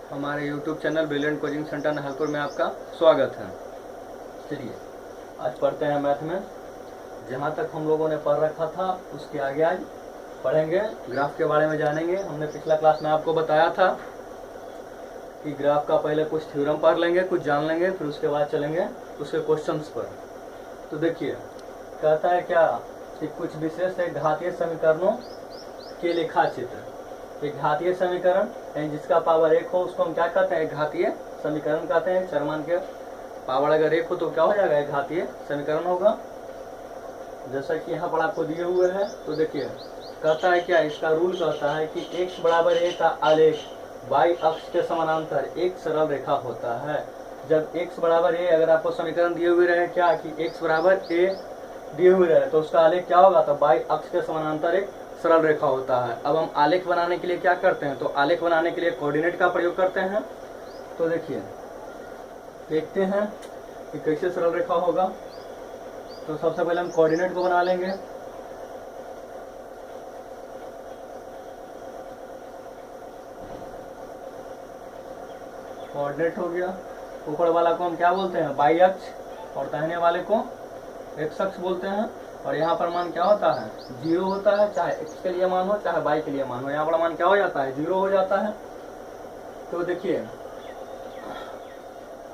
हमारे YouTube channel brilliant coaching centre Naharpur में आपका स्वागत है। चलिए आज पढ़ते हैं मैथ में। जहाँ तक हम लोगों ने पढ़ रखा था उसके आगे आज पढ़ेंगे, ग्राफ के बारे में जानेंगे। हमने पिछला क्लास में आपको बताया था कि ग्राफ का पहले कुछ थ्योरम पढ़ लेंगे, कुछ जान लेंगे, फिर उसके बाद चलेंगे उसके क्वेश्चंस पर। तो देखिए कहता है क्या कि कुछ विशेष है घातीय समीकरणों के लेखा चित्र। एक घातीय समीकरण यानी जिसका पावर 1 हो उसको हम क्या कहते हैं? घातीय समीकरण कहते हैं। चरमान के पावर अगर 1 हो तो क्या हो जाएगा? एक घातीय समीकरण होगा। जैसा कि यहाँ पर आपको दिए हुए हैं, तो देखिए कहता है क्या, इसका रूल कहता है कि x बराबर a का आलेख y अक्ष के समानांतर एक सरल रेखा होता है। जब x बराबर a, अगर आपको समीकरण दिए हुए रहे क्या कि x बराबर a दिए हुए रहे तो उसका आलेख क्या होगा? तो y अक्ष के समानांतर एक सरल रेखा होता है। अब हम आलेख बनाने के लिए क्या करते हैं? तो आलेख बनाने के लिए कोऑर्डिनेट का प्रयोग करते हैं। तो देखिए देखते हैं कि कैसे सरल रेखा होगा। तो सबसे पहले हम कोऑर्डिनेट को बना लेंगे। कोऑर्डिनेट हो गया। ऊपर वाला को हम क्या बोलते हैं? वाई अक्ष, और दाहिने वाले को एक्स अक्ष बोलते हैं। और यहाँ पर मान क्या होता है? 0 होता है, चाहे x के लिए मान हो चाहे y के लिए मान हो। यहाँ पर मान क्या हो जाता है? 0 हो जाता है। तो देखिए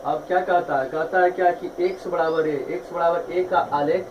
अब क्या कहता है? कहता है क्या कि x बराबर a का आलेख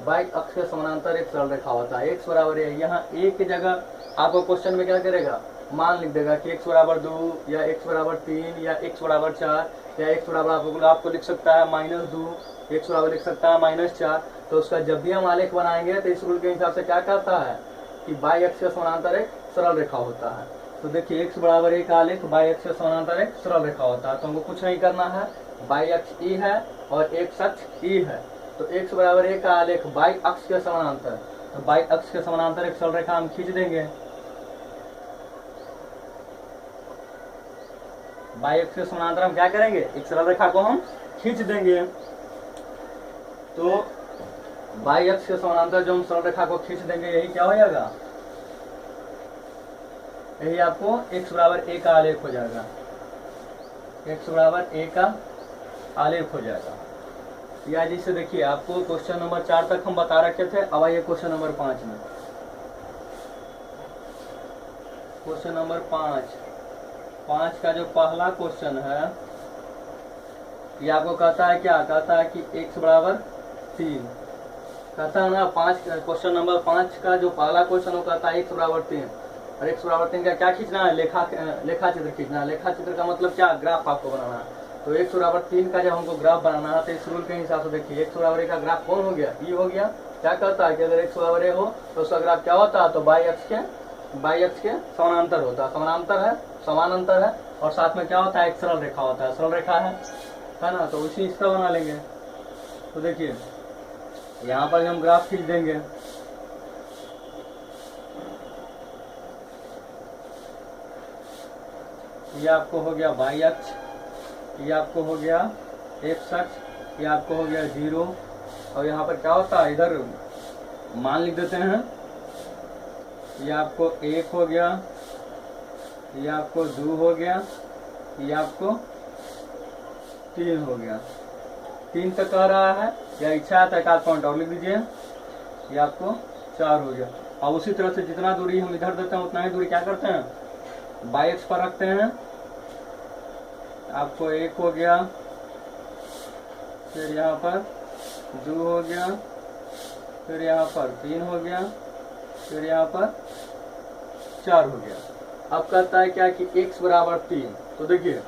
y अक्ष के समानांतर एक सरल रेखा होता है। x बराबर a, यहाँ a की जगह आपको क्वेश्चन में क्या करेगा? मान लिख देगा कि x बराबर 2 या x बराबर 3 या x बराबर 4 या x बराबर आपको लिख सकता है -2, x बराबर लिख सकता है -4। तो उसका जब भी हम आलेख बनाएंगे तो इस रूल के हिसाब से क्या कहता है कि y अक्ष के समानांतर एक सरल रेखा होता है। तो देखिए x बराबर a का आलेख y अक्ष के समानांतर एक सरल रेखा होता है। तो हमको कुछ नहीं करना है, y अक्ष e है और x अक्ष e है। तो x बराबर a का आलेख y अक्ष के समानांतर, तो y अक्ष के समानांतर एक सरल रेखा हम खींच देंगे। y अक्ष के समानांतर हम क्या करेंगे? एक सरल रेखा को हम खींच देंगे। तो y अक्ष के समानांतर जो हम सरल रेखा को खींच देंगे यही क्या हो जाएगा? यही आपको x बराबर a का आलेख हो जाएगा। x बराबर a का आलेख हो जाएगा। या जिससे देखिए आपको क्वेश्चन नंबर 4 तक हम बता रखे थे। अब आइए क्वेश्चन नंबर 5 में। क्वेश्चन नंबर 5 का जो पहला क्वेश्चन है ये आपको कहता है क्या? कहता है कि x बराबर 3 कहता है ना। क्वेश्चन नंबर 5 का जो पहला क्वेश्चन वो कहता है x बराबर 3, और x बराबर 3 का क्या खींचना है? लेखा चित्र खींचना है। लेखा चित्र का मतलब क्या? ग्राफ आपको बनाना है। तो x बराबर 3 का जब हमको ग्राफ बनाना है तो इस रूल के हिसाब से देखिए x बराबर का ग्राफ कौन हो गया? e हो गया। क्या कहता है कि अगर x बराबर a हो तो उसका ग्राफ क्या होता है? तो y अक्ष के समानांतर होता है। समानांतर है और साथ में क्या होता है? एक सरल रेखा होता है। सरल रेखा है ना, तो उसी इसका बना लेंगे। तो देखिए यहाँ पर हम ग्राफ खींच देंगे। ये आपको हो गया y अक्ष, ये आपको हो गया x अक्ष, ये आपको हो गया 0। और यहाँ पर क्या होता है? इधर मान लिख देते हैं। ये आपको 1 हो गया, ये आपको 2 हो गया, ये आपको 3 हो गया। 3 तक कह रहा है या इच्छा है तो एक आध पॉइंट और लिख दीजिए। ये आपको 4 हो गया। अब उसी तरह से जितना दूरी हम इधर देते हैं उतना ही दूरी क्या करते हैं? y अक्ष पर रखते हैं। आपको 1 हो गया, फिर यहाँ पर 2 हो गया, फिर यहाँ पर 3 हो गया, फिर यहाँ पर 4 हो गया। अब कहता है क्या कि x बराबर 3। तो देखिए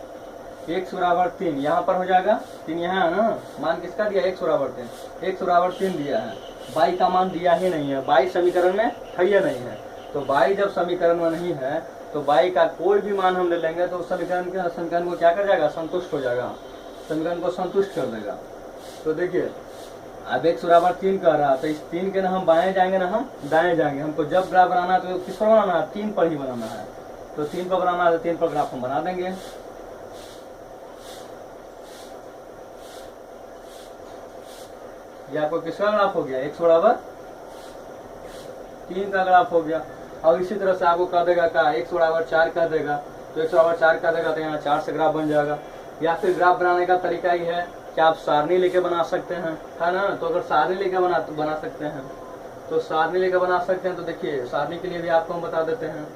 x बराबर 3 यहाँ पर हो जाएगा। 3 यहाँ है ना, मान किसका दिया? x बराबर 3। x बराबर 3 दिया है, y का मान दिया ही नहीं है। y समीकरण में है या नहीं है? तो y जब समीकरण में नहीं है तो y का कोई भी मान हम ले लेंगे तो उस समीकरण को क्या कर जाएगा? संतुष्ट हो जाएगा, समीकरण को संतुष्ट कर देगा। तो देखिए अब x बराबर 3 कह रहा है तो इस 3 के ना हम बाएं जाएंगे ना हम दाएं जाएंगे। हमको जब ग्राफ बनाना है तो किस पर बनाना है? 3 पर ही बनाना है। तो 3 पर बनाना है तो 3 पर ग्राफ हम बना देंगे। ये आपको किसका ग्राफ हो गया? x बराबर 3 का ग्राफ हो गया। और इसी तरह से आपको कह देगा क्या? x बराबर 4 कर देगा। तो x बराबर 4 कर देगा तो यहाँ 4 से ग्राफ बन जाएगा। या फिर ग्राफ बनाने का तरीका ही है कि आप सारणी लेके बना सकते हैं, है ना। तो अगर सारणी लेके बना सकते हैं तो सारणी लेके बना सकते हैं। तो देखिए सारणी के लिए भी आपको हम बता देते हैं।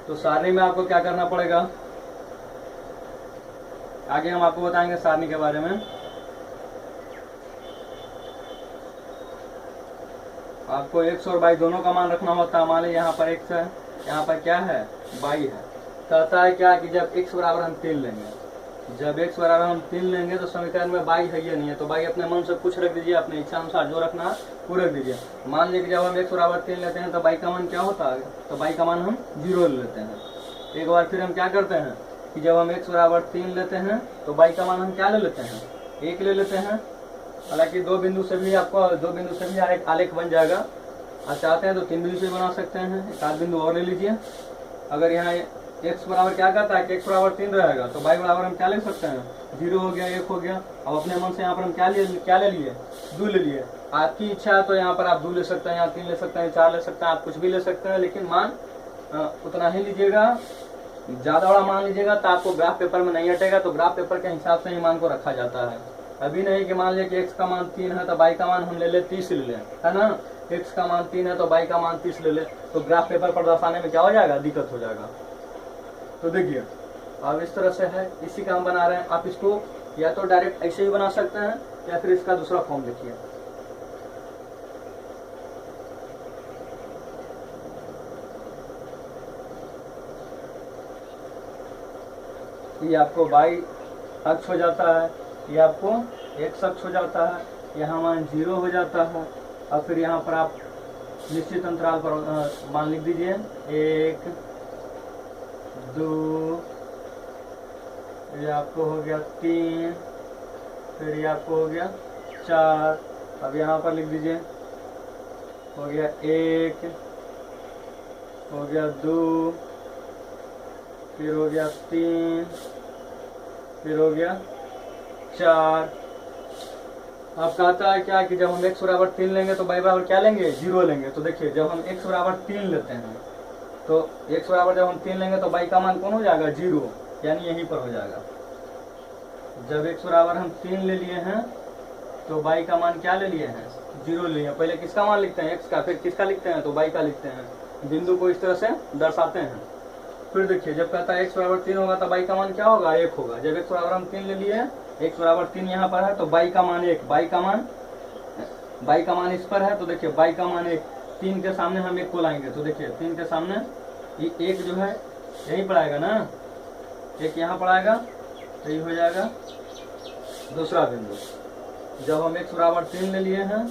तो सारणी में आपको क्या करना पड़ेगा, आगे हम आपको बताएंगे सारणी के बारे में। आपको x और y दोनों का मान रखना होता है। मान लीजिए यहाँ पर x है, यहाँ पर क्या है, y है। कहता है क्या कि जब x बराबर हम 3 लेंगे, जब x बराबर हम 3 लेंगे तो समीकरण में y है या नहीं है। तो y अपने मन से कुछ रख दीजिए, अपने इच्छा अनुसार जो रखना है वो रख दीजिए। मान लीजिए कि जब हम x बराबर 3 लेते हैं तो y का मान क्या होता है, तो y का मान हम 0 ले लेते हैं। एक बार फिर हम क्या करते हैं कि जब हम x बराबर 3 लेते हैं तो y का मान हम क्या ले लेते हैं, 1 ले लेते हैं। हालांकि दो बिंदु से भी आलेख बन जाएगा। आप चाहते हैं तो 3 बिंदु से बना सकते हैं, एक आध बिंदु और ले लीजिए। अगर यहाँ x बराबर क्या कहता है कि x बराबर 3 रहेगा तो y बराबर हम क्या ले सकते हैं, 0 हो गया, 1 हो गया। अब अपने मन से यहाँ पर हम क्या ले लिए, 2 ले लिए। आपकी इच्छा है तो यहाँ पर आप 2 ले सकते हैं, यहाँ 3 ले सकते हैं, 4 ले सकते हैं, आप कुछ भी ले सकते हैं, लेकिन मान उतना ही लीजिएगा। ज्यादा बड़ा मान लीजिएगा तो आपको ग्राफ पेपर में नहीं हटेगा। तो ग्राफ पेपर के हिसाब से ही मान को रखा जाता है। अभी नहीं कि मान लिया कि x का मान 3 है तो y का मान हम ले 30 ले लें, है ना। x का मान 3 है तो y का मान 30 ले ले, तो ग्राफ पेपर पर दर्शाने में क्या हो जाएगा, दिक्कत हो जाएगा। तो देखिए अब इस तरह से है, इसी का हम बना रहे हैं। आप इसको या तो डायरेक्ट ऐसे ही बना सकते हैं या फिर इसका दूसरा फॉर्म देखिए। ये आपको y अक्ष हो जाता है, ये आपको x अक्ष हो जाता है, यहाँ मान 0 हो जाता है। और फिर यहाँ पर आप निश्चित अंतराल पर मान लिख दीजिए, 1 2, ये आपको हो गया 3, फिर ये आपको हो गया 4। अब यहाँ पर लिख दीजिए, हो गया 1, हो गया 2, फिर हो गया 3, फिर हो गया 4। अब कहता है क्या कि जब हम x बराबर 3 लेंगे तो y बराबर क्या लेंगे, 0 लेंगे। तो देखिए जब हम x बराबर 3 लेते हैं तो x बराबर जब हम 3 लेंगे तो y का मान कौन हो जाएगा, 0, यानी यहीं पर हो जाएगा। जब x बराबर हम 3 ले लिए हैं तो y का मान क्या ले लिए हैं, 0 ले लिए। पहले किसका मान लिखते हैं, x का, फिर किसका लिखते हैं तो y का लिखते हैं। बिंदु को इस तरह से दर्शाते हैं। फिर देखिए जब कहता है x बराबर 3 होगा तो y का मान क्या होगा, 1 होगा। जब x बराबर हम 3 ले लिए, x बराबर 3 यहाँ पर है तो y का मान 1, y का मान इस पर है तो देखिए y का मान 1। 3 के सामने हम 1 को लाएंगे तो देखिए 3 के सामने ये 1 जो है यहीं पर आएगा ना, 1 यहाँ पर आएगा तो ये हो जाएगा दूसरा बिंदु। जब हम x बराबर 3 ले लिए हैं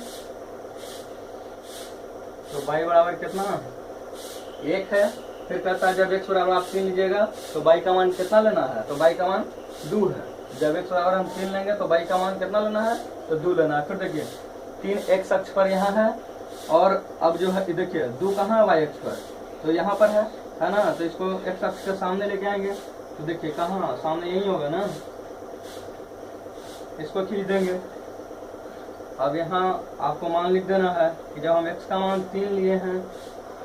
तो y बराबर कितना, 1 है। फिर कहता है जब x बराबर आप 3 लीजिएगा तो y का मान कितना लेना है, तो y का मान 2 है। जब x बराबर हम 3 लेंगे तो y का मान कितना लेना है, तो 2 लेना है। फिर देखिए 3 x अक्ष पर यहाँ है और अब जो है देखिए 2 कहाँ है, y अक्ष पर, तो यहाँ पर है ना। तो इसको x अक्ष के सामने लेके आएंगे तो देखिए कहाँ, सामने यही होगा ना, इसको खींच देंगे। अब यहाँ आपको मान लिख देना है कि जब हम x का मान 3 लिए हैं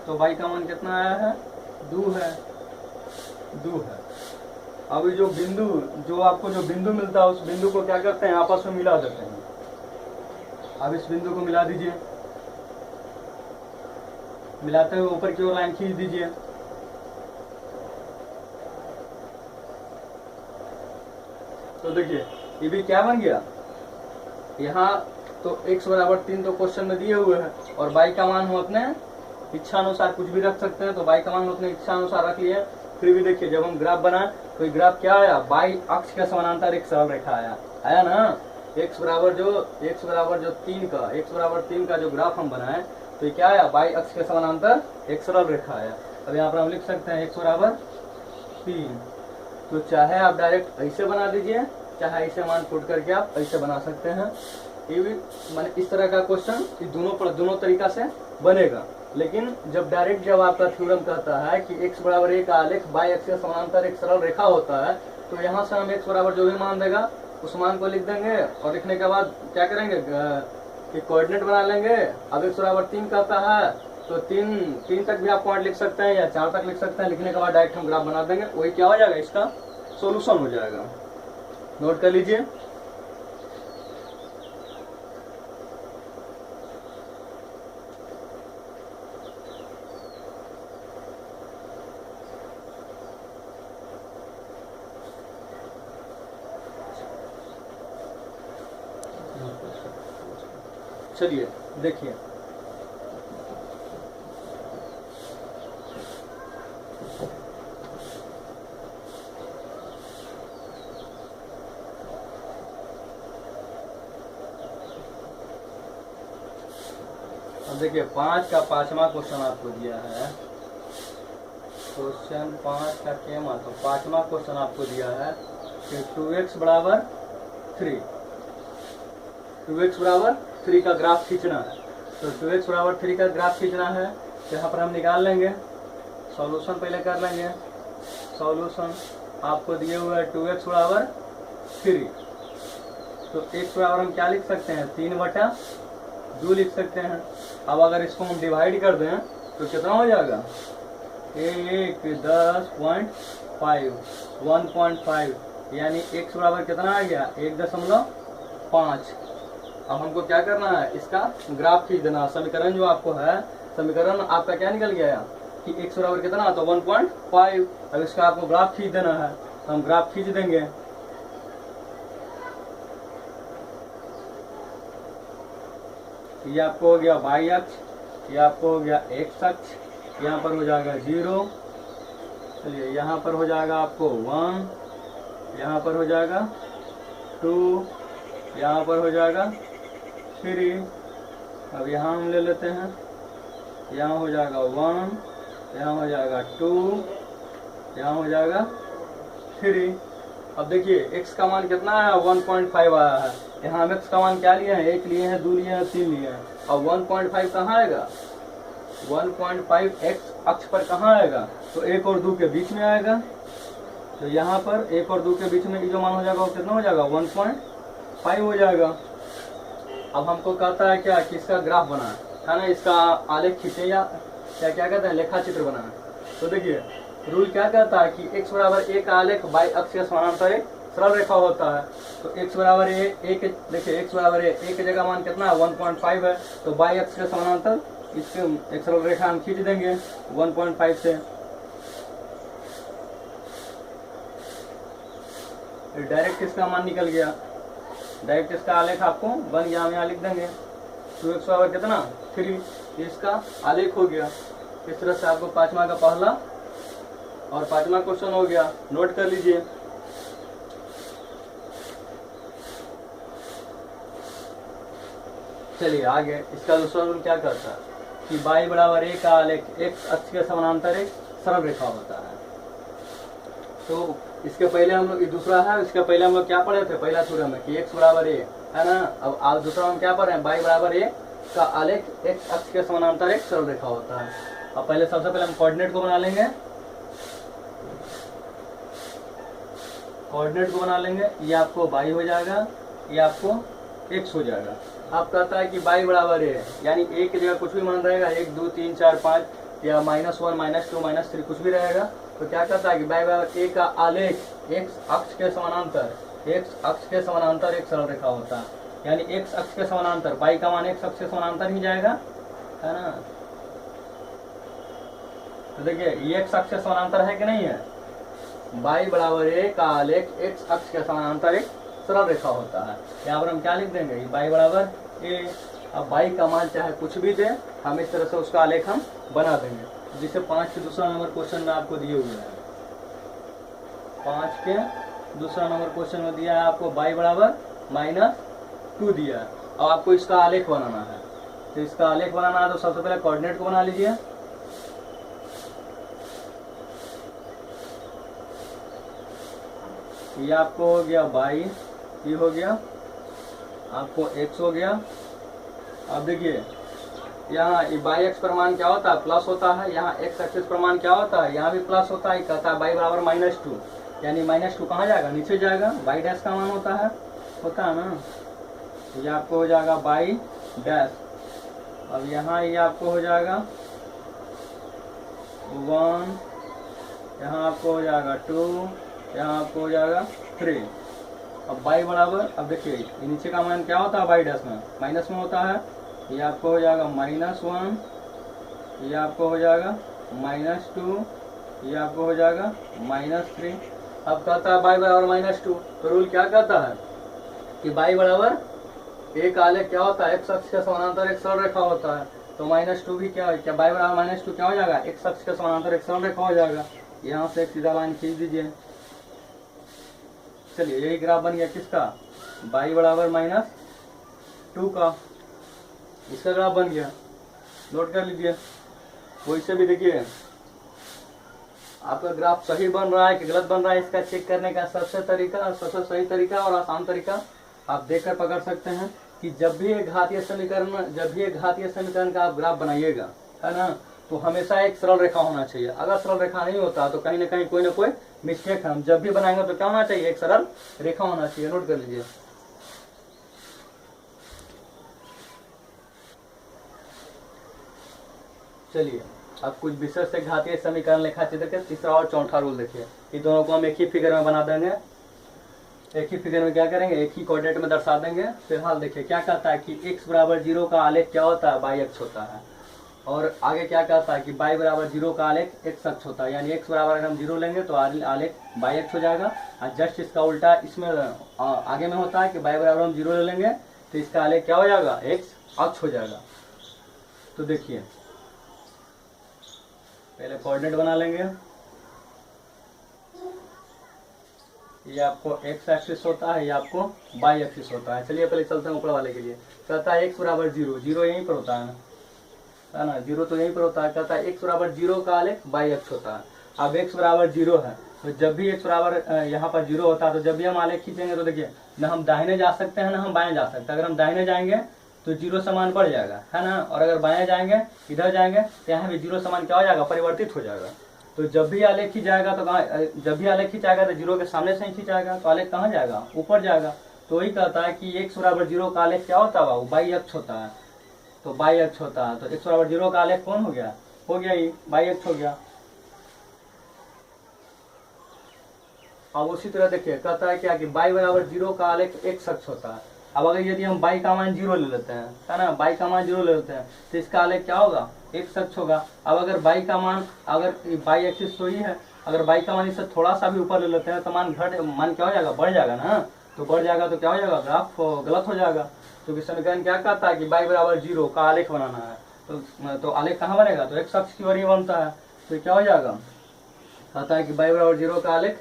तो y का मान कितना आया है, 2 है। अब जो बिंदु, जो आपको जो बिंदु मिलता है उस बिंदु को क्या करते हैं, आपस में मिला देते हैं। अब इस बिंदु को मिला दीजिए, मिलाते हुए ऊपर की ओर लाइन खींच दीजिए। तो देखिए ये भी क्या बन गया, यहाँ तो x बराबर 3 तो क्वेश्चन में दिए हुए हैं और y का मान हम अपने इच्छा अनुसार कुछ भी रख सकते हैं। तो y का मान अपने इच्छा अनुसार रख लिए। फिर भी देखिए जब हम ग्राफ बनाए तो ये ग्राफ क्या आया, y अक्ष के समानांतर एक सरल रेखा आया ना। x बराबर जो 3 का जो ग्राफ हम बनाए तो ये क्या आया, y अक्ष के समानांतर एक सरल रेखा आया। अब यहाँ पर हम लिख सकते हैं x बराबर 3। तो चाहे आप डायरेक्ट ऐसे बना दीजिए, चाहे ऐसे मान पुट करके आप ऐसे बना सकते हैं। ये भी माने इस तरह का क्वेश्चन दोनों तरीका से बनेगा। लेकिन जब आपका थ्योरम कहता है कि x बराबर 1 का आलेख y अक्ष के समानांतर एक सरल रेखा होता है तो यहाँ से हम x बराबर जो भी मान देगा उस मान को लिख देंगे और लिखने के बाद क्या करेंगे कि कोऑर्डिनेट बना लेंगे। अब x बराबर 3 कहता है तो तीन तक भी आप पॉइंट लिख सकते हैं या 4 तक लिख सकते हैं। लिखने के बाद डायरेक्ट हम ग्राफ बना देंगे, वही क्या हो जाएगा, इसका सॉल्यूशन हो जाएगा। नोट कर लीजिए। चलिए देखिए, अब देखिए 5 का 5वां क्वेश्चन आपको दिया है। क्वेश्चन 5 का क्या मतलब, 5वां क्वेश्चन आपको दिया है कि 2x बराबर 3, 2x बराबर 3 का ग्राफ खींचना है। तो 2x बराबर 3 का ग्राफ खींचना है, यहाँ पर हम निकाल लेंगे, सॉल्यूशन पहले कर लेंगे। सॉल्यूशन आपको दिए हुए है 2x बराबर 3, तो x बराबर हम क्या लिख सकते हैं, 3/2 लिख सकते हैं। अब अगर इसको हम डिवाइड कर दें तो कितना हो जाएगा, 1.5, यानी x बराबर कितना आ गया, 1.5। अब हमको क्या करना है, इसका ग्राफ खींच देना। समीकरण जो आपको है, समीकरण आपका क्या निकल गया कि x बराबर कितना, तो 1.5। अब इसका आपको ग्राफ खींच देना है, तो हम ग्राफ खींच देंगे। ये आपको हो गया y अक्ष, ये आपको हो गया x अक्ष, यहाँ पर हो जाएगा 0, चलिए यहाँ पर हो जाएगा आपको 1, यहाँ पर हो जाएगा 2, यहाँ पर हो जाएगा 3। अब यहाँ हम ले लेते हैं, यहाँ हो जाएगा 1, यहाँ हो जाएगा 2, यहाँ हो जाएगा 3। अब देखिए x का मान कितना है, 1.5 आया है। यहाँ हम x का मान क्या लिए हैं, 1 लिए हैं, 2 लिए हैं, 3 लिए हैं। अब 1.5 कहाँ आएगा, 1.5 x अक्ष पर कहाँ आएगा, तो 1 और 2 के बीच में आएगा। तो यहाँ पर 1 और 2 के बीच में जो मान हो जाएगा वो कितना हो जाएगा, 1.5 हो जाएगा। अब हमको कहता है क्या कि इसका ग्राफ बना है ना, इसका आलेख खींचे या क्या क्या कहते हैं, लेखा चित्र बनाना। तो देखिए रूल क्या कहता है कि x बराबर a का आलेख y अक्ष के समानांतर एक सरल रेखा होता है। तो x बराबर a देखिए x बराबर a की जगह मान कितना है, 1.5 है। तो y अक्ष के समानांतर इसके एक सरल रेखा हम खींच देंगे 1.5 से। डायरेक्ट इसका मान निकल गया, डायरेक्ट इसका आलेख आपको बन गया, हम यहाँ लिख देंगे 2x बराबर कितना 3, इसका आलेख हो गया। इस तरह से आपको 5वां का पहला और 5वां क्वेश्चन हो गया, नोट कर लीजिए। चलिए आगे, इसका दूसरा रूल क्या करता है कि y बराबर a का आलेख x अक्ष के समानांतर एक सरल रेखा होता है। तो इसके पहले हम लोग, दूसरा है, इसके पहले हम लोग क्या पढ़े थे पहला थ्योरम में कि x बराबर a है ना। अब आप दूसरा हम क्या पढ़ रहे हैं, y बराबर a का आलेख x अक्ष के समानांतर एक सरल रेखा होता है। अब पहले सबसे पहले हम कोऑर्डिनेट को बना लेंगे, कोऑर्डिनेट को बना लेंगे। ये आपको y हो जाएगा, ये आपको x हो जाएगा। आप कहता है कि y बराबर है, यानी a की जगह कुछ भी मान रहेगा, 1 2 3 4 5 या -1 -2 -3 कुछ भी रहेगा। तो क्या कहता है कि y बराबर a का आलेख x अक्ष के समानांतर एक सरल रेखा होता है। यानी x अक्ष के समानांतर, y का मान x अक्ष के समानांतर ही जाएगा, है ना। तो देखिए ये x अक्ष के समानांतर है कि नहीं है, y बराबर a का आलेख x अक्ष के समानांतर एक सरल रेखा होता है। यहाँ पर हम क्या लिख देंगे, y बराबर a। अब y का मान चाहे कुछ भी दे, हम इस तरह से उसका आलेख हम बना देंगे, जिसे 5 के दूसरा नंबर क्वेश्चन में आपको दिए हुए हैं। 5 के दूसरा नंबर क्वेश्चन में दिया है आपको y बराबर -2 दिया है। अब आपको इसका आलेख बनाना है। तो इसका आलेख बनाना है तो सबसे पहले कोऑर्डिनेट को बना लीजिए। ये आपको हो गया y, ये हो गया आपको x हो गया। अब देखिए यहाँ y अक्ष पर मान क्या होता है, प्लस होता है। यहाँ x एक्सिस पर मान क्या होता है, यहाँ भी प्लस होता है। कहता है y बराबर -2, यानी -2 कहाँ जाएगा, नीचे जाएगा। y डैश का मान होता है ना। ये आपको हो जाएगा y डैश। अब यहाँ ये आपको हो जाएगा 1, यहाँ आपको हो जाएगा 2, यहाँ आपको हो जाएगा 3। अब y बराबर, अब देखिए ये नीचे का मान क्या होता है y डैश में, माइनस में होता है। ये आपको हो जाएगा -1, ये आपको हो जाएगा -2, ये आपको हो जाएगा -3। अब कहता है y बराबर -2, तो रूल क्या कहता है कि y बराबर एक आलेख क्या होता है, x अक्ष के समानांतर एक सरल रेखा होता है। तो -2 भी क्या है, क्या y बराबर -2 क्या हो जाएगा, x अक्ष के समानांतर एक सरल रेखा हो जाएगा। यहाँ से एक सीधा लाइन खींच दीजिए। चलिए यही ग्राफ बन गया किसका, y बराबर -2 का, इसका ग्राफ बन गया। नोट कर लीजिए। वैसे भी देखिए आपका ग्राफ सही बन रहा है कि गलत बन रहा है, इसका चेक करने का सबसे सही तरीका और आसान तरीका आप देखकर पकड़ सकते हैं कि जब भी एक घातीय समीकरण का आप ग्राफ बनाइएगा, है ना, तो हमेशा एक सरल रेखा होना चाहिए। अगर सरल रेखा नहीं होता तो कहीं ना कहीं कोई ना कोई मिस्टेक है। हम जब भी बनाएंगे तो क्या होना चाहिए, एक सरल रेखा होना चाहिए। नोट कर लीजिए। चलिए अब कुछ विशेष से घातीय समीकरण लेखा चित्र के तीसरा और चौथा रूल देखिए। ये दोनों को हम एक ही फिगर में बना देंगे। एक ही फिगर में क्या करेंगे, एक ही कोऑर्डिनेट में दर्शा देंगे। फिलहाल देखिए क्या कहता है कि x बराबर 0 का आलेख क्या होता है, y अक्ष होता है। और आगे क्या कहता है कि y बराबर 0 का आलेख x अक्ष होता है। यानी x बराबर अगर हम 0 लेंगे तो आलेख y अक्ष हो जाएगा। और जस्ट इसका उल्टा इसमें आगे में होता है कि y बराबर हम 0 ले लेंगे तो इसका आलेख क्या हो जाएगा, x अक्ष हो जाएगा। तो देखिए पहले कोऑर्डिनेट बना लेंगे। ये आपको x एक्सिस होता है, ये आपको y एक्सिस होता है। चलिए पहले चलते हैं ऊपर वाले के लिए। कहता है x बराबर 0, 0 यहीं पर होता है ना, 0 तो यहीं पर होता है। कहता है x बराबर 0 का आलेख y अक्ष होता है। अब x बराबर 0 है तो जब भी x बराबर यहाँ पर 0 होता है तो जब भी हम आलेख खींचेंगे तो देखिए ना हम दाहिने जा सकते हैं ना हम बाएं जा सकते हैं। अगर हम दाहिने जाएंगे तो 0 समान बढ़ जाएगा, है ना, और अगर बाएं जाएंगे इधर जाएंगे तो यहाँ भी 0 समान क्या हो जाएगा, परिवर्तित हो जाएगा। तो जब भी आलेख खींचाएगा तो जब भी आलेख खींचाएगा तो 0 के सामने से ही खींचाएगा तो आलेख कहाँ जाएगा, ऊपर जाएगा। तो वही कहता है कि x बराबर 0 का आलेख क्या होता है, वो y अक्ष होता है। तो y अक्ष होता है तो x बराबर 0 का आलेख कौन हो गया, ये y अक्ष हो गया। अब उसी तरह देखिए कहता है क्या कि y बराबर 0 का आलेख x अक्ष होता है। अब अगर यदि हम y का मान 0 ले लेते हैं, है ना, y का मान 0 ले लेते हैं तो इसका आलेख क्या होगा, x अक्ष होगा। अब अगर y का मान, अगर y एक्सिस तो ही है, अगर y का मान इससे थोड़ा सा भी ऊपर ले लेते हैं तो मान क्या हो जाएगा, बढ़ जाएगा ना। तो बढ़ जाएगा तो क्या हो जाएगा, ग्राफ गलत हो जाएगा। क्योंकि समीकरण क्या कहता है कि y बराबर 0 का आलेख बनाना है। तो आलेख कहाँ बनेगा, तो x अक्ष की ओर ही बनता है। तो क्या हो जाएगा, कहता है कि y बराबर 0 का आलेख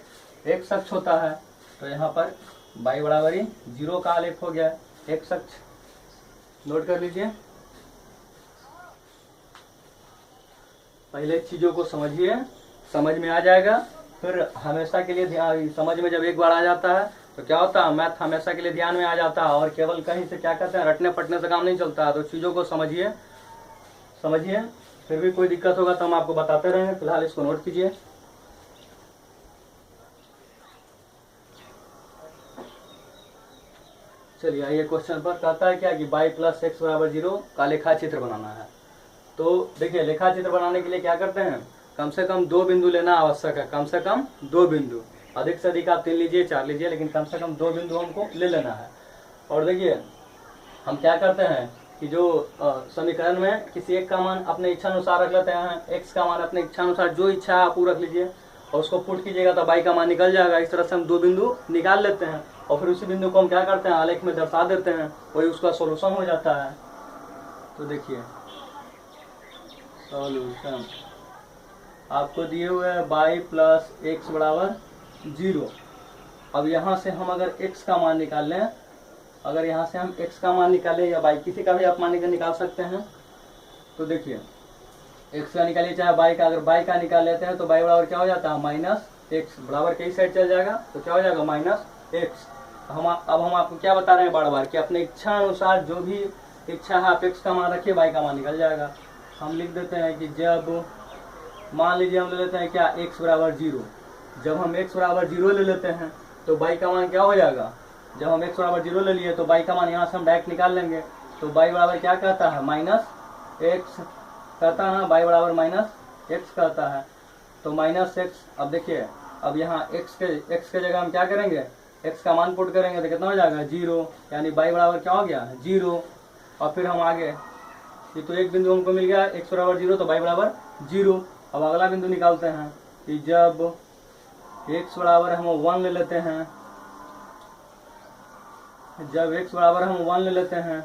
x अक्ष होता है। तो यहाँ पर y बराबर 0 का आलेख हो गया x अक्ष। नोट कर लीजिए। पहले चीजों को समझिए, समझ में आ जाएगा। फिर हमेशा के लिए ध्यान, समझ में जब एक बार आ जाता है तो क्या होता है, मैथ हमेशा के लिए ध्यान में आ जाता है। और केवल कहीं से क्या कहते हैं, रटने पटने से काम नहीं चलता है। तो चीजों को समझिए। फिर भी कोई दिक्कत होगा तो हम आपको बताते रहेंगे। फिलहाल इसको नोट कीजिए। चलिए आइए क्वेश्चन पर। कहता है क्या कि y प्लस x बराबर 0 का लेखा चित्र बनाना है। तो देखिए लेखा चित्र बनाने के लिए क्या करते हैं, कम से कम 2 बिंदु लेना आवश्यक है। कम से कम 2 बिंदु, अधिक से अधिक आप 3 लीजिए 4 लीजिए, लेकिन कम से कम 2 बिंदु हमको ले लेना है। और देखिए हम क्या करते हैं कि जो समीकरण में किसी एक का मान अपने इच्छा अनुसार रख लेते हैं, x का मान अपने इच्छा अनुसार, जो इच्छा आप वो रख लीजिए और उसको पुट कीजिएगा तो y का मान निकल जाएगा। इस तरह से हम 2 बिंदु निकाल लेते हैं और फिर उसी बिंदु को हम क्या करते हैं, आलेख में दर्शा देते हैं, वही उसका सोल्यूशन हो जाता है। तो देखिए सॉल्यूशन आपको दिए हुए है y प्लस x बराबर 0। अब यहाँ से हम अगर x का मान निकाल लें, अगर यहाँ से हम x का मान निकालें या y किसी का भी आप मान निकाल सकते हैं। तो देखिए x का निकालिए चाहे y का, अगर y का निकाल लेते हैं तो y बराबर क्या हो जाता है, माइनस x, बराबर कई साइड चल जाएगा तो क्या हो जाएगा, माइनस x। अब हम आपको क्या बता रहे हैं बार बार कि अपने इच्छा अनुसार जो भी इच्छा है आप x का मान रखिए, y का मान निकल जाएगा। हम लिख देते हैं कि जब मान लीजिए हम ले लेते हैं क्या, x बराबर 0। जब हम x बराबर 0 ले लेते हैं तो y का मान क्या हो जाएगा, जब हम x बराबर 0 ले लिए तो y का मान यहाँ से हम डायरेक्ट निकाल लेंगे। तो y बराबर क्या कहता है, माइनस x कहता है ना, y बराबर माइनस x का आता है, तो माइनस एक्स। अब देखिए, अब यहाँ x के जगह हम क्या करेंगे, x का मान पुट करेंगे तो कितना हो जाएगा 0, यानी y बराबर क्या हो गया 0। और फिर हम आगे, ये तो एक बिंदु हमको मिल गया x बराबर 0, तो y बराबर 0। अब अगला बिंदु निकालते हैं कि जब x बराबर हम 1 ले लेते हैं, जब x बराबर हम 1 ले लेते हैं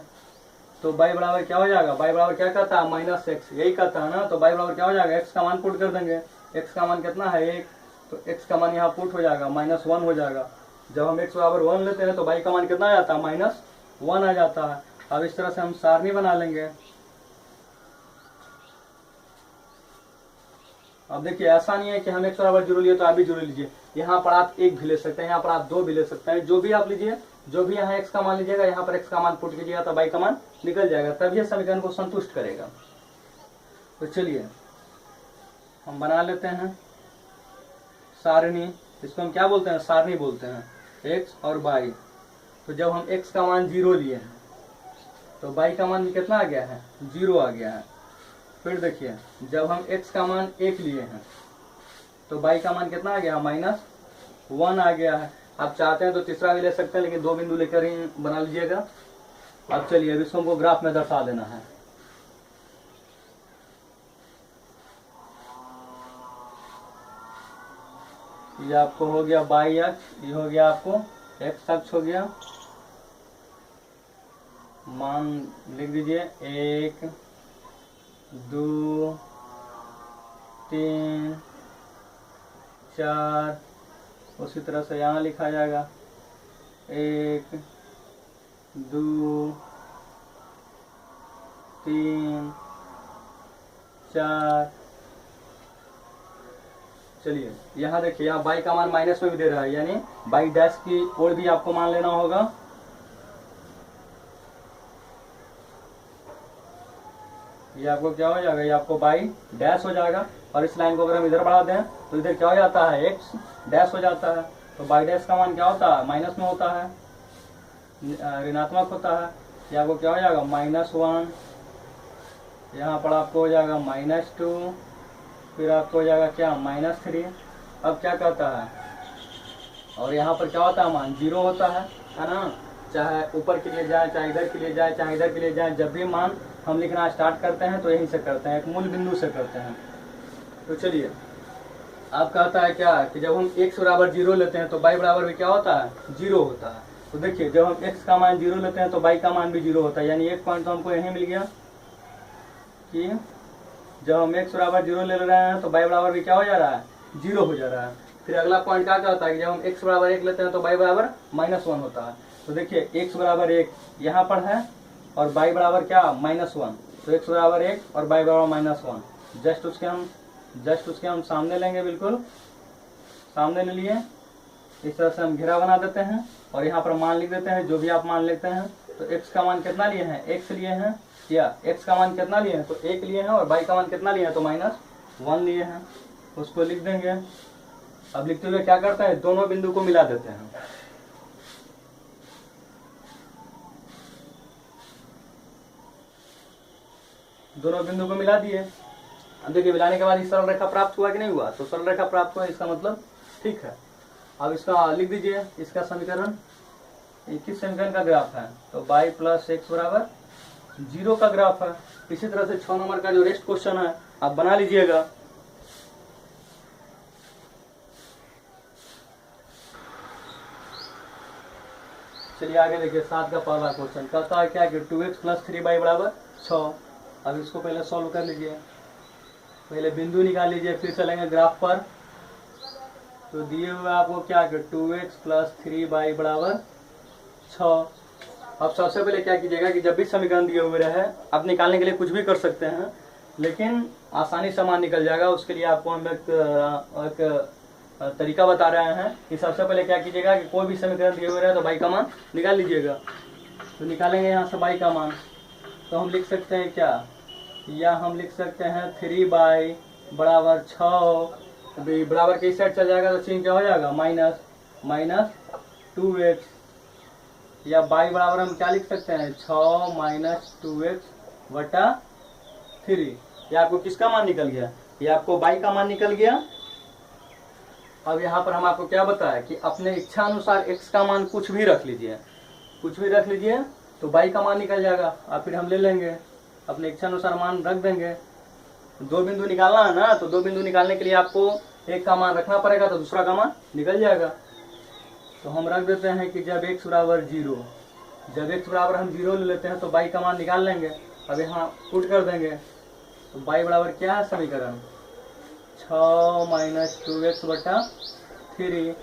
तो y बराबर क्या हो जाएगा, y बराबर क्या कहता है माइनस एक्स, यही कहता है ना। तो y बराबर क्या हो जाएगा, x का मान पुट कर देंगे, x का मान कितना है 1, तो x का मान यहाँ पुट हो जाएगा -1 हो जाएगा। जब हम x बराबर 1 लेते हैं तो y का मान कितना आ जाता है -1 आ जाता है। अब इस तरह से हम सारणी बना लेंगे। अब देखिए, ऐसा नहीं है कि हम x बराबर 0 लिए तो आप भी 0 लीजिए, यहाँ पर आप 1 भी ले सकते हैं, यहाँ पर आप 2 भी ले सकते हैं, जो भी आप लीजिए, जो भी यहाँ x का मान लीजिएगा, यहाँ पर x का मान पुट कीजिएगा तो y का मान निकल जाएगा, तब यह समीकरण को संतुष्ट करेगा। तो चलिए हम बना लेते हैं सारणी, इसको हम क्या बोलते हैं, सारणी बोलते हैं, x और y। तो जब हम x का मान 0 लिए हैं तो y का मान भी कितना आ गया है 0 आ गया है। फिर देखिए, जब हम x का मान 1 लिए हैं तो y का मान कितना आ गया -1 आ गया है। आप चाहते हैं तो तीसरा भी ले सकते हैं, लेकिन 2 बिंदु लेकर ही बना लीजिएगा। अब चलिए, अब इसको हमको ग्राफ में दर्शा देना है। ये आपको हो गया y अक्ष, ये हो गया आपको x अक्ष हो गया। मान लिख दीजिए 1 2 3 4, उसी तरह से यहाँ लिखा जाएगा 1 2 3 4। चलिए यहाँ देखिए, यहाँ y का मान माइनस में भी दे रहा है, यानी y डैश की ओर भी आपको मान लेना होगा। ये आपको क्या हो जाएगा, ये आपको y डैश हो जाएगा। और इस लाइन को अगर हम इधर बढ़ा दें तो इधर क्या हो जाता है x डैश हो जाता है। तो y डैश का मान क्या होता है, माइनस में होता है, ऋणात्मक होता है। ये आपको क्या हो जाएगा -1, यहाँ पर आपको हो जाएगा -2, फिर आपको हो जाएगा क्या -3। अब क्या कहता है, और यहाँ पर क्या होता है मान 0 होता है ना। चाहे ऊपर के लिए जाए, चाहे इधर के लिए जाए, चाहे इधर के लिए जाए, जब भी मान हम लिखना स्टार्ट करते हैं तो यहीं से करते हैं, एक मूल बिंदु से करते हैं। तो चलिए, अब कहता है क्या कि जब हम x बराबर 0 लेते हैं तो y बराबर भी क्या होता है 0 होता है। तो देखिए, जब हम x का मान 0 लेते हैं तो y का मान भी 0 होता है, यानी एक पॉइंट तो हमको यही मिल गया कि जब हम x बराबर 0 ले रहे हैं तो y बराबर भी क्या हो जा रहा है 0 हो जा रहा है। फिर अगला पॉइंट क्या कहता है कि जब हम x बराबर 1 लेते हैं तो y बराबर -1 होता है। तो देखिए, x बराबर 1 यहाँ पर है और y बराबर क्या -1, तो x बराबर 1 और y बराबर -1, जस्ट उसके हम सामने लेंगे, बिल्कुल सामने ले लिए। इस तरह से हम घेरा बना देते हैं और यहाँ पर मान लिख देते हैं, जो भी आप मान लेते हैं। तो x का मान कितना लिए हैं, x लिए हैं, या x का मान कितना लिए हैं तो 1 लिए हैं, और y का मान कितना लिए हैं तो -1 लिए हैं, उसको लिख देंगे। अब लिखते हुए क्या करते हैं, दोनों बिंदु को मिला देते हैं। दोनों बिंदु को मिला दिए। अब देखिए, मिलाने के बाद इस सरल रेखा प्राप्त हुआ कि नहीं हुआ, तो सरल रेखा प्राप्त हुआ, इसका मतलब ठीक है। अब इसका लिख दीजिए, इसका समीकरण, किस समीकरण का ग्राफ है, तो y + x बराबर 0 का ग्राफ है। इसी तरह से 6 नंबर का जो रेस्ट क्वेश्चन है आप बना लीजिएगा। चलिए आगे देखिए, 7 का पहला क्वेश्चन कहता है क्या कि 2x + 3y बराबर 6। अब इसको पहले सॉल्व कर लीजिए, पहले बिंदु निकाल लीजिए, फिर चलेंगे ग्राफ पर। तो दिए हुए आपको क्या कि 2x + 3y बराबर 6। अब सबसे पहले क्या कीजिएगा कि जब भी समीकरण दिए हुए रहे, आप निकालने के लिए कुछ भी कर सकते हैं, लेकिन आसानी से मान निकल जाएगा। उसके लिए आपको हम एक तरीका बता रहे हैं कि सबसे पहले क्या कीजिएगा कि कोई भी समीकरण दिए हुए रहे तो y का मान निकाल लीजिएगा। तो निकालेंगे यहाँ से y का मान, तो हम लिख सकते हैं क्या, या हम लिख सकते हैं 3y बराबर 6, बराबर के इस साइड चल जाएगा तो चिन्ह क्या हो जाएगा -2x, या y बराबर हम क्या लिख सकते हैं 6 - 2x/3। ये आपको किसका मान निकल गया, ये आपको बाई का मान निकल गया। अब यहाँ पर हम आपको क्या बताया कि अपने इच्छा अनुसार x का मान कुछ भी रख लीजिए, कुछ भी रख लीजिए तो बाई का मान निकल जाएगा। अब फिर हम ले लेंगे अपने इच्छा अनुसार मान रख देंगे। दो बिंदु निकालना है ना, तो दो बिंदु निकालने के लिए आपको एक का मान रखना पड़ेगा तो दूसरा का मान निकल जाएगा। तो हम रख देते हैं कि जब x बराबर 0, जब x बराबर हम 0 ले लेते हैं तो बाई का मान निकाल लेंगे। अब यहाँ पुट कर देंगे तो बाई बराबर क्या है समीकरण 6 माइनस 2x बटा 3,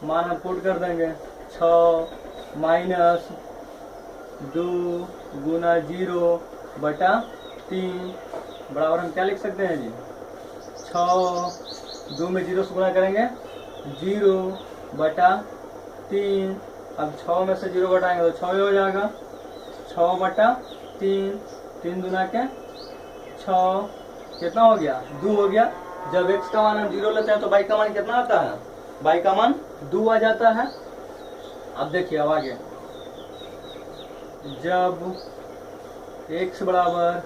मान हम पुट कर देंगे 6 माइनस 2 गुना 0 बटा 3 बराबर हम क्या लिख सकते हैं जी 6, 2 में 0 से गुणा करेंगे 0 बटा 3। अब 6 में से 0 घटाएंगे तो 6 हो जाएगा, 6 बटा 3, 3 दूना के 6, कितना हो गया 2 हो गया। जब x का मान हम 0 लेते हैं तो बाई का मान कितना आता है, बाई का मान 2 आ जाता है। अब देखिए अब आगे, जब x बराबर,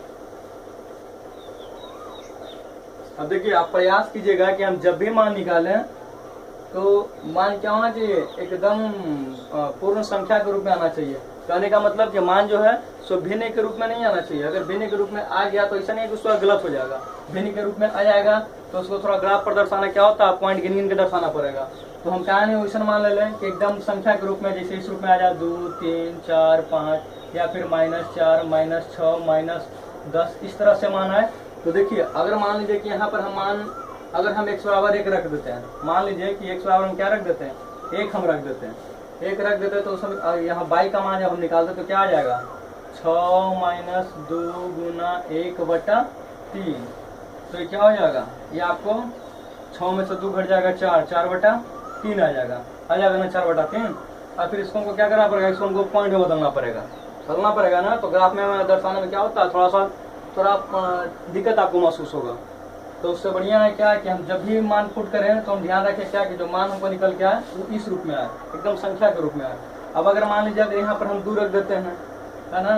अब देखिए आप प्रयास कीजिएगा कि हम जब भी मान निकालें तो मान क्या होना चाहिए, एकदम पूर्ण संख्या के रूप में आना चाहिए। कहने का मतलब कि मान जो है सो भिन्न के रूप में नहीं आना चाहिए। अगर भिन्न के रूप में आ गया तो ऐसा नहीं कि उसका गलत हो जाएगा, भिन्न के रूप में आ जाएगा तो उसको थोड़ा ग्राफ पर दर्शाना क्या होता है, पॉइंट गिन गिन के दर्शाना पड़ेगा। तो हम क्या नहीं वैसा मान ले लें कि एकदम संख्या के रूप में, जैसे इस रूप में आ जाए 2, 3, 4, 5 या फिर -4, -6, -10 इस तरह से मान आए। तो देखिए अगर मान लीजिए कि यहाँ पर हम मान, अगर हम x बराबर 1 रख देते हैं, मान लीजिए कि x बराबर हम क्या रख देते हैं 1 हम रख देते हैं, 1 रख देते हैं तो उसमें यहाँ बाई का मान जब हम निकालते तो क्या आ जाएगा 6 माइनस 2 गुना 1 बटा 3। तो ये क्या हो जाएगा, ये आपको 6 में से 2 घट जाएगा 4, 4 बटा 3 आ जाएगा ना 4 बटा 3। और फिर इसको हमको क्या करना पड़ेगा, इसको हमको पॉइंट में बदलना पड़ेगा ना। तो ग्राफ में दर्शाने में क्या होता है थोड़ा दिक्कत आपको महसूस होगा। तो उससे बढ़िया है क्या कि हम जब भी मान पुट करें तो हम ध्यान रखें क्या कि जो मान हमको निकल के आए वो इस रूप में आए, एकदम संख्या के रूप में आए। अब अगर मान लीजिए अगर यहाँ पर हम 2 रख देते हैं, है ना,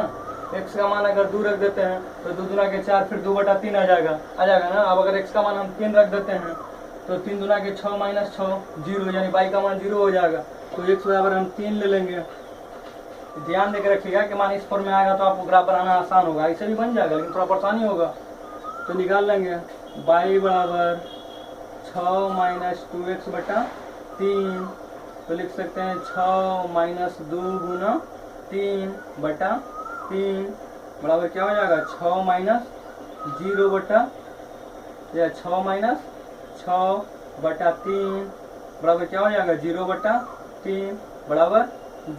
x का मान अगर 2 रख देते हैं तो 2 दूना के 4 फिर 2 बटा 3 आ जाएगा ना। अब अगर x का मान हम 3 रख देते हैं तो 3 दूना के 6 माइनस 6 0, यानी बाई का मान 0 हो जाएगा। तो x बराबर हम 3 ले लेंगे। ध्यान देकर रखिएगा कि मान इस फॉर्म में आएगा तो आपको ग्राफ बनाना आसान होगा, ऐसे भी बन जाएगा लेकिन थोड़ा परेशानी होगा। तो निकाल लेंगे बाई बराबर 6 माइनस 2x बटा 3, तो लिख सकते हैं 6 माइनस 2 गुना 3 बटा 3 बराबर क्या हो जाएगा 6 माइनस 0 बटा, या 6 माइनस 6 बटा 3 बराबर क्या हो जाएगा 0 बटा 3 बराबर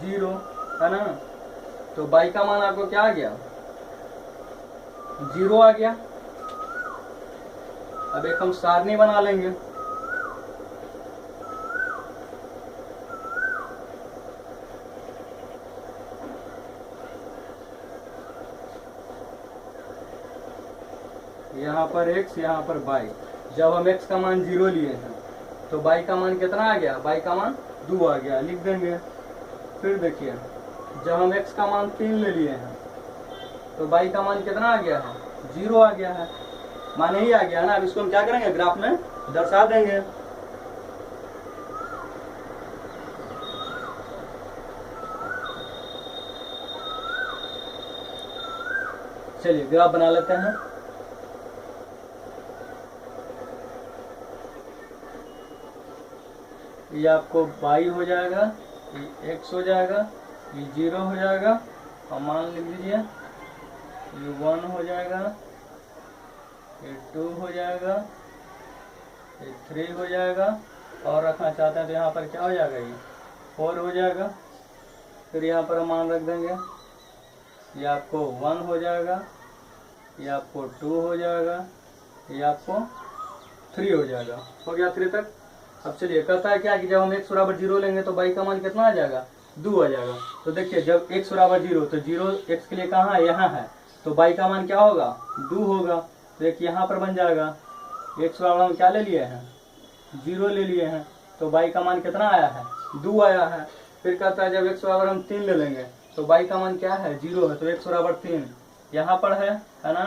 0, है ना। तो बाई का मान आपको क्या आ गया 0 आ गया। अब एक हम सारणी बना लेंगे। यहाँ पर x, यहाँ पर बाई। जब हम x का मान 0 लिए हैं तो बाई का मान कितना आ गया, बाई का मान 2 आ गया, लिख देंगे। फिर देखिए जब हम x का मान 3 ले लिए हैं तो बाई का मान कितना आ गया है 0 आ गया है, मान ही आ गया ना। अब इसको हम क्या करेंगे ग्राफ में दर्शा देंगे। चलिए ग्राफ बना लेते हैं। ये आपको बाई हो जाएगा, ये x हो जाएगा, ये 0 हो जाएगा और मान लिख लीजिए ये 1 हो जाएगा, ये 2 हो जाएगा, ये 3 हो जाएगा और रखना चाहते हैं तो यहाँ पर क्या हो जाएगा ये 4 हो जाएगा। फिर यहाँ पर हम मान रख देंगे, ये आपको 1 हो जाएगा, ये आपको 2 हो जाएगा, ये आपको 3 हो जाएगा। हो गया 3 तक। अब चलिए कहता है क्या कि जब हम x बराबर 0 लेंगे तो बाई का मान कितना आ जाएगा 2 आ जाएगा। तो देखिए जब x बराबर 0 तो 0 x के लिए कहाँ है, यहाँ है, तो बाई का मान क्या होगा 2 होगा। तो एक यहाँ पर बन जाएगा, x बराबर हम क्या ले लिए हैं 0 ले लिए हैं, तो बाई का मान कितना आया है 2 आया है। फिर कहता है जब x बराबर हम 3 ले लेंगे तो बाई का मान क्या है 0 है, तो x बराबर 3 यहाँ पर है ना।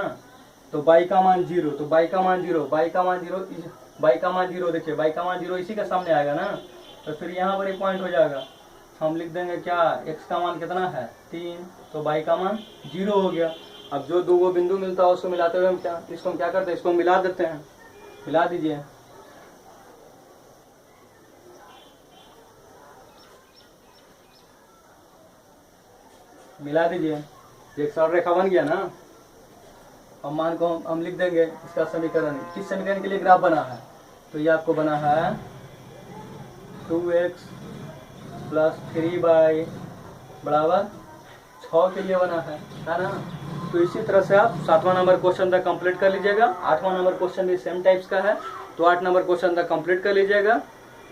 तो बाई का मान 0, तो बाई का मान 0, बाई का मान 0, बाई का मान 0, देखिए बाई का मान 0 इसी के सामने आएगा ना, तो फिर यहाँ पर एक पॉइंट हो जाएगा। हम लिख देंगे क्या, x का मान कितना है 3, तो बाई का मान 0 हो गया। अब जो दो बिंदु मिलता है उसको मिलाते हुए हम इसको हम क्या करते हैं, इसको मिला देते हैं। मिला दीजिए, मिला दीजिए, एक सरल रेखा बन गया ना। अब मान को हम लिख देंगे इसका समीकरण, किस समीकरण के लिए ग्राफ बना है, तो ये आपको बना है 2x + 3y बराबर 6 के लिए बना है ना। तो इसी तरह से आप 7वां नंबर क्वेश्चन तक कंप्लीट कर लीजिएगा। 8वां नंबर क्वेश्चन भी सेम टाइप्स का है, तो 8 नंबर क्वेश्चन तक कंप्लीट कर लीजिएगा।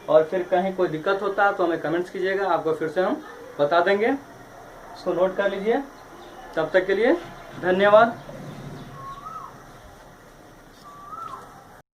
और फिर कहीं कोई दिक्कत होता है तो हमें कमेंट्स कीजिएगा, आपको फिर से हम बता देंगे। इसको नोट कर लीजिए। तब तक के लिए धन्यवाद।